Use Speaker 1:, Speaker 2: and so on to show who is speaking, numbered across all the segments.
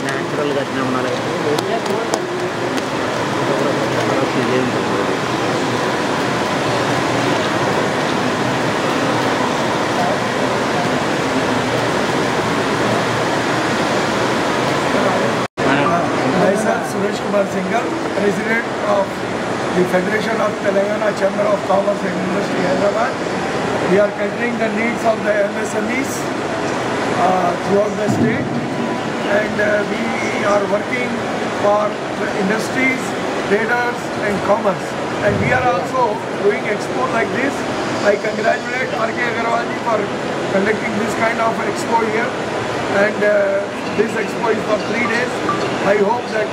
Speaker 1: Natural గా అట్లా ఉండాలి.
Speaker 2: Myself, Suresh Kumar Singhal, President of the Federation of Telangana Chamber of Commerce and Industry, Hyderabad. We are catering the needs of the MSMEs throughout the state, and we are working for the industries, traders and commerce. And we are also doing expo like this. I congratulate R.K. Agarwal ji for conducting this kind of expo here. And this expo is for 3 days. I hope that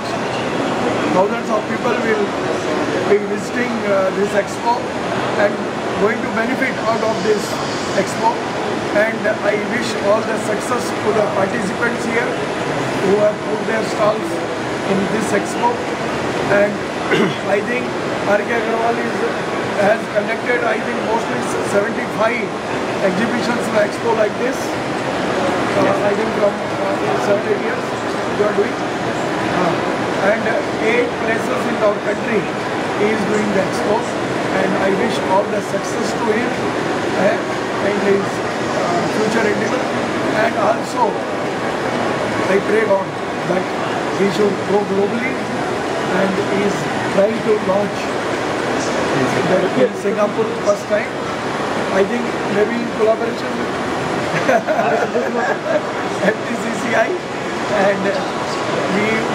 Speaker 2: thousands of people will be visiting this expo and going to benefit out of this expo. And I wish all the success to the participants here who have put their stalls in this expo. And I think R.K. Agarwal has conducted, I think, mostly 75 exhibitions in expo like this. I think from 7-8 years you are doing. And 8 places in our country he is doing the expo. And I wish all the success to him and his future endeavor. And also I pray God that he should go globally, and he is trying to launch in Singapore first time. I think maybe in collaboration with FTCCI, and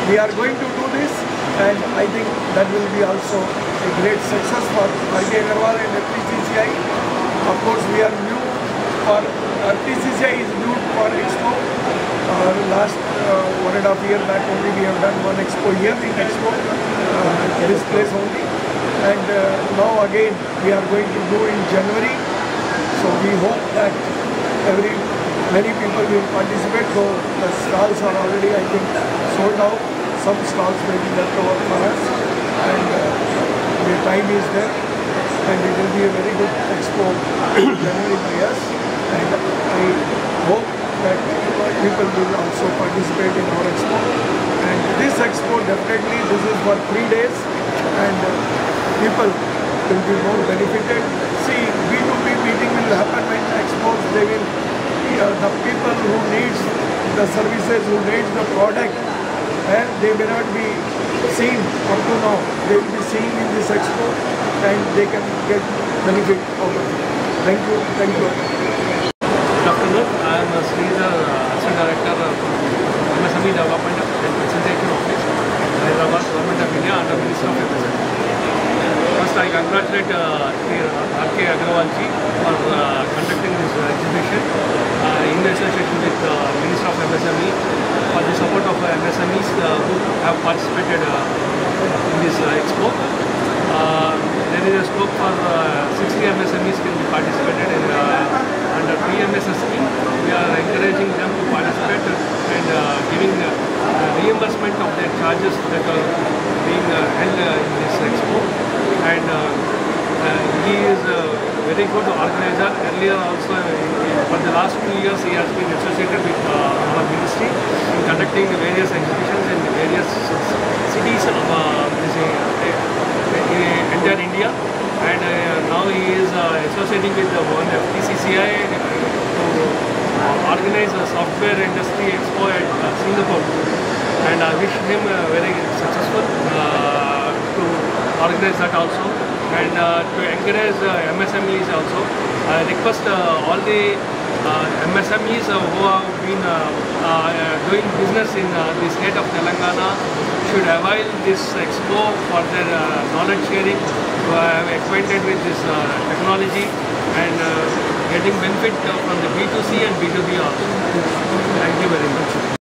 Speaker 2: we are going to do this, and I think that will be also a great success for R.K. Agarwal and FTCCI. Of course, we are new for FTCCI is new for Expo. Last 1.5 years back only we have done one Expo here in Expo, this place only, and now again we are going to do in January. So we hope that many people will participate, though the stalls are already, I think, sold out. Some stalls may be left over for us, and the time is there, and it will be a very good expo January by us. And I hope that people will also participate in our expo. And this expo, definitely, this is for 3 days, and people will be more benefited. See, B2B meeting will happen when expos, they will, the people who needs the services, who needs the product, and they may not be seen up to now. They will be seen in this expo, and they can get benefit out of it. Thank you. Thank you.
Speaker 3: Good afternoon. I am Sridhar, Assistant Director of MSME Development and Presentation Office, Hyderabad, Government of India, under Minister of MSME. First, I congratulate R.K. Agarwal ji for conducting this exhibition in association with Minister of MSME for the support of MSMEs who have participated in this expo. There is a scope for 60 MSMEs can be participated in under PMSS scheme. We are encouraging them to participate and giving reimbursement of their charges that are being held in this expo. And he is a very good organizer. Earlier also, for the last 2 years, he has been associated with our ministry in conducting various exhibitions in various cities of entire India. And now he is associating with one FTCCI to organize a software industry expo at Singapore. And I wish him very successful to organize that also, and to encourage MSMEs also. I request all the MSMEs who have been doing business in the state of Telangana should avail this expo for their knowledge sharing, to have acquainted with this technology, and getting benefit from the B2C and B2B also. Thank you very much.